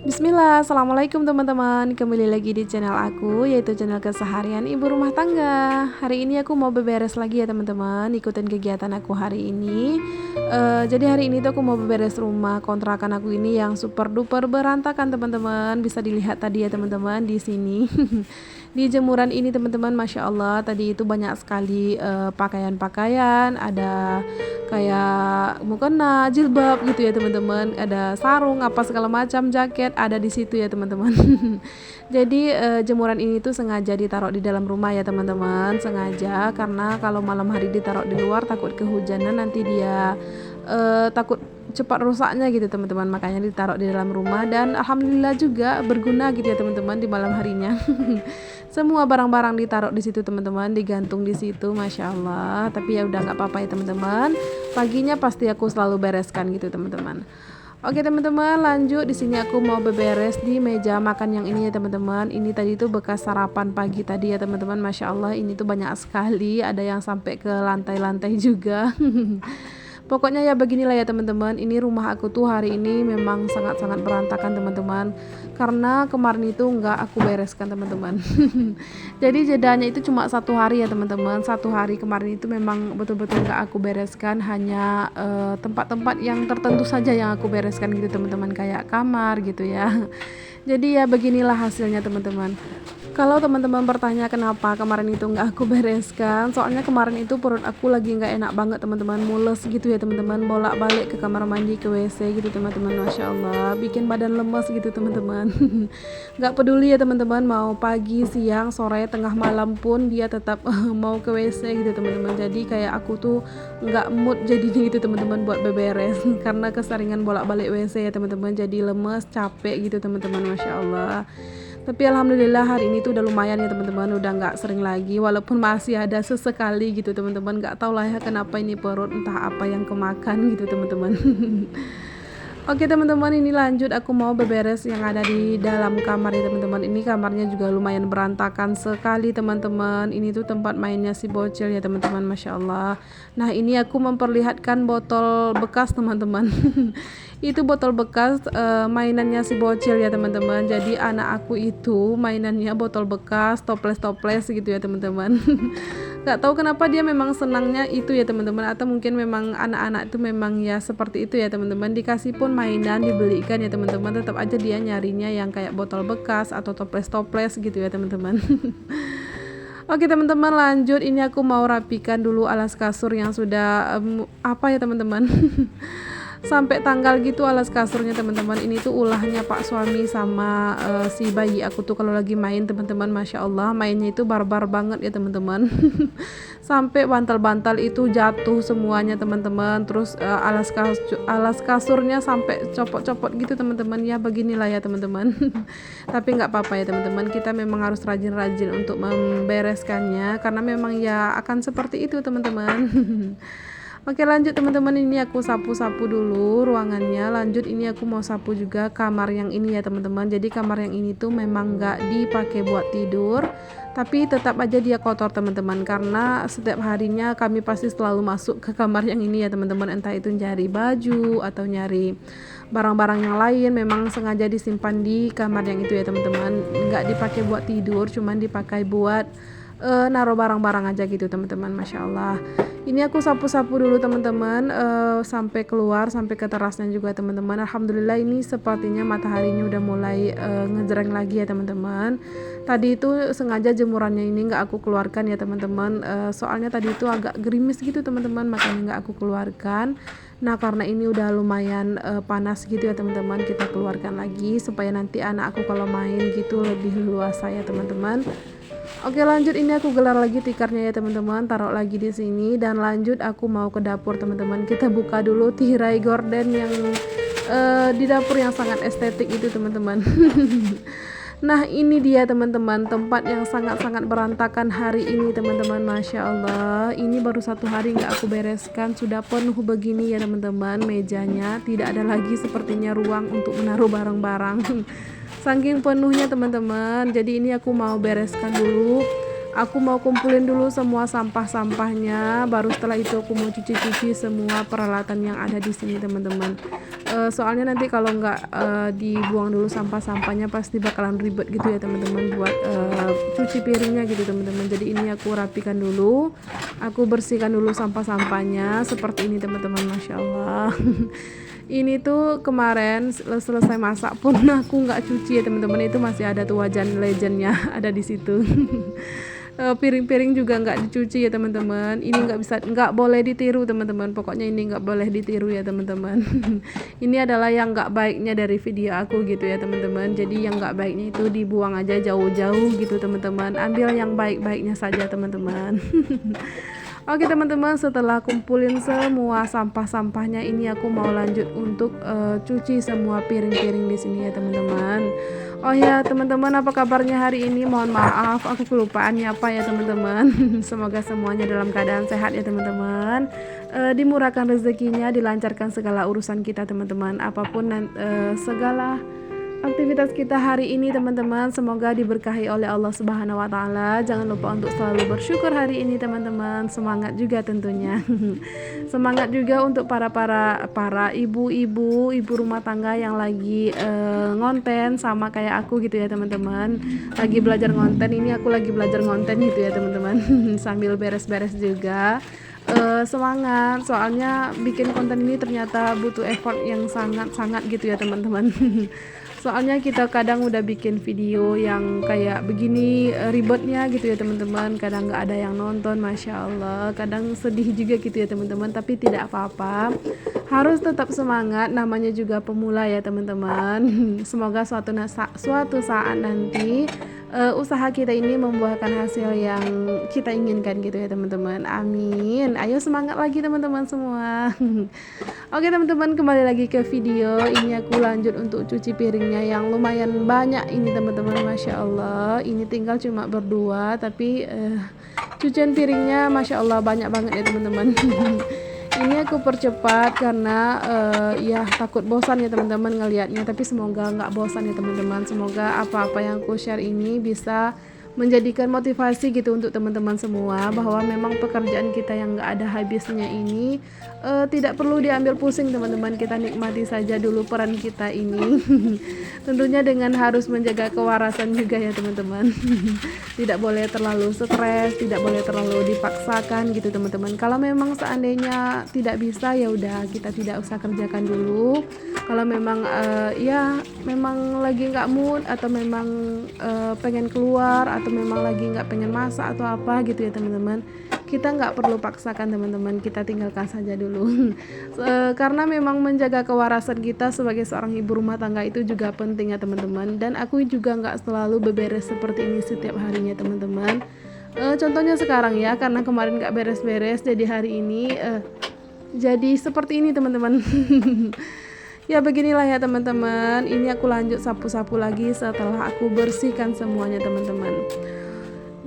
Bismillah, assalamualaikum teman-teman. Kembali lagi di channel aku, yaitu channel keseharian ibu rumah tangga. Hari ini aku mau beberes lagi ya teman-teman. Ikutin kegiatan aku hari ini. Jadi hari ini tuh aku mau beberes rumah kontrakan aku ini yang super duper berantakan teman-teman. Bisa dilihat tadi ya teman-teman di sini. Di jemuran ini teman-teman, masya Allah tadi itu banyak sekali pakaian-pakaian, ada kayak mukena, jilbab gitu ya teman-teman, ada sarung apa segala macam, jaket ada di situ ya teman-teman. Jadi jemuran ini tuh sengaja ditaruh di dalam rumah ya teman-teman, sengaja karena kalau malam hari ditaruh di luar takut kehujanan, nanti dia takut cepat rusaknya gitu teman-teman, makanya ditaruh di dalam rumah. Dan alhamdulillah juga berguna gitu ya teman-teman di malam harinya. Semua barang-barang ditaruh di situ teman-teman, digantung di situ, masya Allah. Tapi ya udah nggak apa-apa ya teman-teman, paginya pasti aku selalu bereskan gitu teman-teman. Oke teman-teman, lanjut di sini aku mau beberes di meja makan yang ini ya teman-teman. Ini tadi tuh bekas sarapan pagi tadi ya teman-teman, masya Allah ini tuh banyak sekali, ada yang sampai ke lantai-lantai juga. Pokoknya ya beginilah ya teman-teman, ini rumah aku tuh hari ini memang sangat-sangat berantakan teman-teman, karena kemarin itu nggak aku bereskan teman-teman. Jadi jedanya itu cuma 1 hari ya teman-teman, 1 hari kemarin itu memang betul-betul nggak aku bereskan, hanya tempat-tempat yang tertentu saja yang aku bereskan gitu teman-teman, kayak kamar gitu ya. Jadi ya beginilah hasilnya teman-teman. Kalau teman-teman bertanya kenapa kemarin itu nggak aku bereskan, soalnya kemarin itu perut aku lagi nggak enak banget teman-teman, mules gitu ya teman-teman, bolak-balik ke kamar mandi, ke WC gitu teman-teman, masya Allah, bikin badan lemes gitu teman-teman. Nggak peduli ya teman-teman, mau pagi, siang, sore, tengah malam pun dia tetap mau ke WC gitu teman-teman. Jadi kayak aku tuh nggak mood jadinya gitu teman-teman buat beberes karena keseringan bolak-balik WC ya teman-teman, jadi lemes, capek gitu teman-teman, masya Allah. Tapi alhamdulillah hari ini tuh udah lumayan ya teman-teman, udah nggak sering lagi, walaupun masih ada sesekali gitu teman-teman. Nggak tahu lah ya kenapa ini perut, entah apa yang kemakan gitu teman-teman. Oke teman-teman, ini lanjut aku mau beberes yang ada di dalam kamar ya teman-teman. Ini kamarnya juga lumayan berantakan sekali teman-teman. Ini tuh tempat mainnya si bocil ya teman-teman, masya Allah. Nah ini aku memperlihatkan botol bekas teman-teman. Itu botol bekas mainannya si bocil ya teman-teman. Jadi anak aku itu mainannya botol bekas, toples-toples gitu ya teman-teman. Gak tahu kenapa dia memang senangnya itu ya teman-teman, atau mungkin memang anak-anak itu memang ya seperti itu ya teman-teman, dikasih pun mainan, dibelikan ya teman-teman, tetap aja dia nyarinya yang kayak botol bekas atau toples-toples gitu ya teman-teman. Oke teman-teman, lanjut ini aku mau rapikan dulu alas kasur yang sudah apa ya teman-teman. Sampai tanggal gitu alas kasurnya teman-teman. Ini tuh ulahnya pak suami sama si bayi aku tuh kalau lagi main teman-teman, masya Allah mainnya itu barbar banget ya teman-teman. Sampai bantal-bantal itu jatuh semuanya teman-teman. Terus alas kasurnya sampai copot-copot gitu teman-teman. Ya beginilah ya teman-teman. Tapi nggak apa-apa ya teman-teman, kita memang harus rajin-rajin untuk membereskannya, karena memang ya akan seperti itu teman-teman. Oke lanjut teman-teman, ini aku sapu-sapu dulu ruangannya. Lanjut ini aku mau sapu juga kamar yang ini ya teman-teman. Jadi kamar yang ini tuh memang nggak dipakai buat tidur, tapi tetap aja dia kotor teman-teman, karena setiap harinya kami pasti selalu masuk ke kamar yang ini ya teman-teman. Entah itu nyari baju atau nyari barang-barang yang lain, memang sengaja disimpan di kamar yang itu ya teman-teman. Nggak dipakai buat tidur, cuman dipakai buat naruh barang-barang aja gitu teman-teman, masya Allah. Ini aku sapu-sapu dulu teman-teman, sampai keluar, sampai ke terasnya juga teman-teman. Alhamdulillah ini sepertinya mataharinya udah mulai ngejreng lagi ya teman-teman. Tadi itu sengaja jemurannya ini nggak aku keluarkan ya teman-teman, soalnya tadi itu agak gerimis gitu teman-teman, makanya nggak aku keluarkan. Nah karena ini udah lumayan panas gitu ya teman-teman, kita keluarkan lagi supaya nanti anak aku kalau main gitu lebih luasa ya teman-teman. Oke lanjut, ini aku gelar lagi tikarnya ya teman-teman, taruh lagi di sini. Dan lanjut aku mau ke dapur teman-teman, kita buka dulu tirai gorden yang di dapur yang sangat estetik itu teman-teman. Nah ini dia teman-teman tempat yang sangat-sangat berantakan hari ini teman-teman. Masya Allah, ini baru 1 hari nggak aku bereskan sudah penuh begini ya teman-teman. Mejanya tidak ada lagi sepertinya ruang untuk menaruh barang-barang. Saking penuhnya teman-teman. Jadi ini aku mau bereskan dulu. Aku mau kumpulin dulu semua sampah-sampahnya, baru setelah itu aku mau cuci-cuci semua peralatan yang ada di sini teman-teman. Soalnya nanti kalau nggak dibuang dulu sampah-sampahnya pasti bakalan ribet gitu ya teman-teman buat cuci piringnya gitu teman-teman. Jadi ini aku rapikan dulu, aku bersihkan dulu sampah-sampahnya seperti ini teman-teman. Masya Allah. Ini tuh kemarin selesai masak pun aku nggak cuci ya teman-teman, itu masih ada tuh wajan legendnya ada di situ. Piring-piring juga nggak dicuci ya teman-teman. Ini nggak boleh ditiru teman-teman, pokoknya ini nggak boleh ditiru ya teman-teman. Ini adalah yang nggak baiknya dari video aku gitu ya teman-teman. Jadi yang nggak baiknya itu dibuang aja jauh-jauh gitu teman-teman, ambil yang baik-baiknya saja teman-teman. Oke teman-teman, setelah kumpulin semua sampah-sampahnya, ini aku mau lanjut untuk cuci semua piring-piring di sini ya teman-teman. Oh ya teman-teman, apa kabarnya hari ini? Mohon maaf aku kelupaan nyapa ya teman-teman. Semoga semuanya dalam keadaan sehat ya teman-teman. Dimurahkan rezekinya, dilancarkan segala urusan kita teman-teman. Apapun segala aktivitas kita hari ini teman-teman, semoga diberkahi oleh Allah Subhanahu wa taala. Jangan lupa untuk selalu bersyukur hari ini teman-teman. Semangat juga tentunya. Semangat juga untuk para ibu-ibu, ibu rumah tangga yang lagi ngonten sama kayak aku gitu ya teman-teman. Lagi belajar ngonten, ini aku lagi belajar ngonten gitu ya teman-teman. Sambil beres-beres juga. Semangat, soalnya bikin konten ini ternyata butuh effort yang sangat-sangat gitu ya teman-teman. Soalnya kita kadang udah bikin video yang kayak begini ribetnya gitu ya teman-teman, kadang nggak ada yang nonton, Masya Allah, kadang sedih juga gitu ya teman-teman, tapi tidak apa-apa, harus tetap semangat, namanya juga pemula ya teman-teman. Semoga suatu saat nanti usaha kita ini membuahkan hasil yang kita inginkan gitu ya teman-teman. Amin. Ayo semangat lagi teman-teman semua. Oke teman-teman, kembali lagi ke video. Ini aku lanjut untuk cuci piringnya yang lumayan banyak ini teman-teman. Masya Allah, ini tinggal cuma berdua, tapi cucian piringnya Masya Allah banyak banget ya teman-teman. Ini aku percepat karena ya takut bosan ya teman-teman ngelihatnya, tapi semoga nggak bosan ya teman-teman. Semoga apa-apa yang aku share ini bisa menjadikan motivasi gitu untuk teman-teman semua, bahwa memang pekerjaan kita yang nggak ada habisnya ini tidak perlu diambil pusing teman-teman, kita nikmati saja dulu peran kita ini. Tentunya dengan harus menjaga kewarasan juga ya teman-teman. Tidak boleh terlalu stres, tidak boleh terlalu dipaksakan gitu teman-teman. Kalau memang seandainya tidak bisa, ya udah kita tidak usah kerjakan dulu. Kalau memang ya memang lagi nggak mood, atau memang pengen keluar, atau memang lagi nggak pengen masak atau apa gitu ya teman-teman, kita nggak perlu paksakan teman-teman, kita tinggalkan saja dulu. Karena memang menjaga kewarasan kita sebagai seorang ibu rumah tangga itu juga penting ya teman-teman. Dan aku juga nggak selalu beberes seperti ini setiap harinya teman-teman. Contohnya sekarang ya, karena kemarin nggak beres-beres, jadi hari ini jadi seperti ini teman-teman. Ya beginilah ya teman-teman. Ini aku lanjut sapu-sapu lagi setelah aku bersihkan semuanya teman-teman.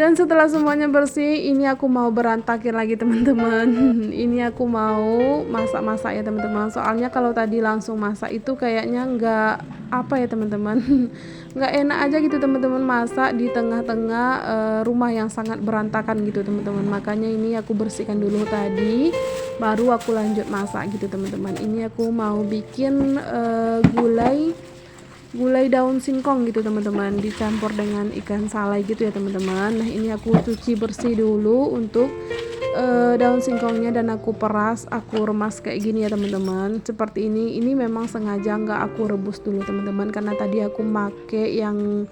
Dan setelah semuanya bersih, ini aku mau berantakin lagi teman-teman. Ini aku mau masak-masak ya teman-teman. Soalnya kalau tadi langsung masak itu kayaknya nggak apa ya teman-teman. Nggak enak aja gitu teman-teman, masak di tengah-tengah rumah yang sangat berantakan gitu teman-teman. Makanya ini aku bersihkan dulu tadi, baru aku lanjut masak gitu teman-teman. Ini aku mau bikin gulai daun singkong gitu teman-teman, dicampur dengan ikan salai gitu ya teman-teman. Nah ini aku cuci bersih dulu untuk daun singkongnya, dan aku peras, aku remas kayak gini ya teman-teman, seperti ini memang sengaja nggak aku rebus dulu teman-teman, karena tadi aku make yang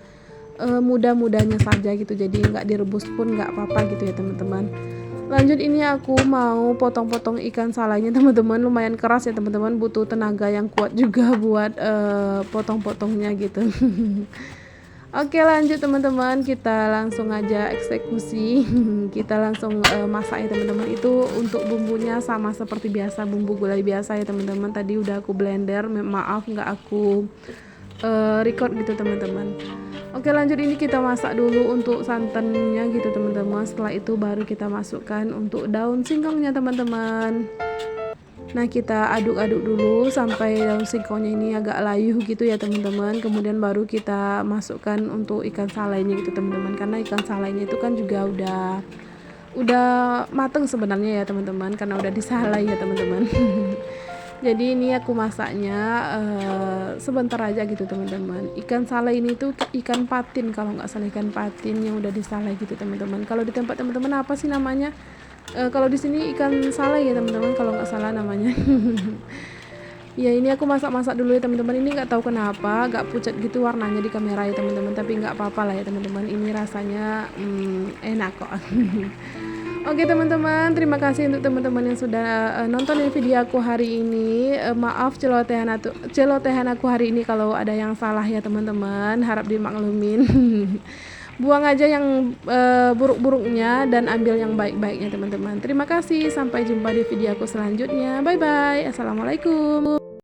muda-mudanya saja gitu, jadi nggak direbus pun nggak apa-apa gitu ya teman-teman. Lanjut, ini aku mau potong-potong ikan salainya teman-teman, lumayan keras ya teman-teman, butuh tenaga yang kuat juga buat potong-potongnya gitu. Oke lanjut teman-teman, kita langsung aja eksekusi. Kita langsung masak ya teman-teman. Itu untuk bumbunya sama seperti biasa, bumbu gulai biasa ya teman-teman. Tadi udah aku blender, maaf nggak aku record gitu teman-teman. Oke lanjut, ini kita masak dulu untuk santannya gitu teman-teman. Setelah itu baru kita masukkan untuk daun singkongnya teman-teman. Nah kita aduk-aduk dulu sampai daun singkongnya ini agak layu gitu ya teman-teman. Kemudian baru kita masukkan untuk ikan salainya gitu teman-teman. Karena ikan salainya itu kan juga udah mateng sebenarnya ya teman-teman, karena udah disalai ya teman-teman. Jadi ini aku masaknya sebentar aja gitu teman-teman. Ikan salai ini tuh ikan patin, kalau nggak salah ikan patin yang udah disalai gitu teman-teman. Kalau di tempat teman-teman apa sih namanya? Kalau di sini ikan salai ya teman-teman, kalau nggak salah namanya. Ya ini aku masak-masak dulu ya teman-teman. Ini nggak tahu kenapa agak pucat gitu warnanya di kamera ya teman-teman, tapi nggak apa-apa lah ya teman-teman. Ini rasanya enak kok. Oke teman-teman, terima kasih untuk teman-teman yang sudah nonton video aku hari ini. Maaf celotehan aku hari ini kalau ada yang salah ya teman-teman, harap dimaklumin. Buang aja yang buruk-buruknya dan ambil yang baik-baiknya teman-teman. Terima kasih, sampai jumpa di video aku selanjutnya. Bye bye, assalamualaikum.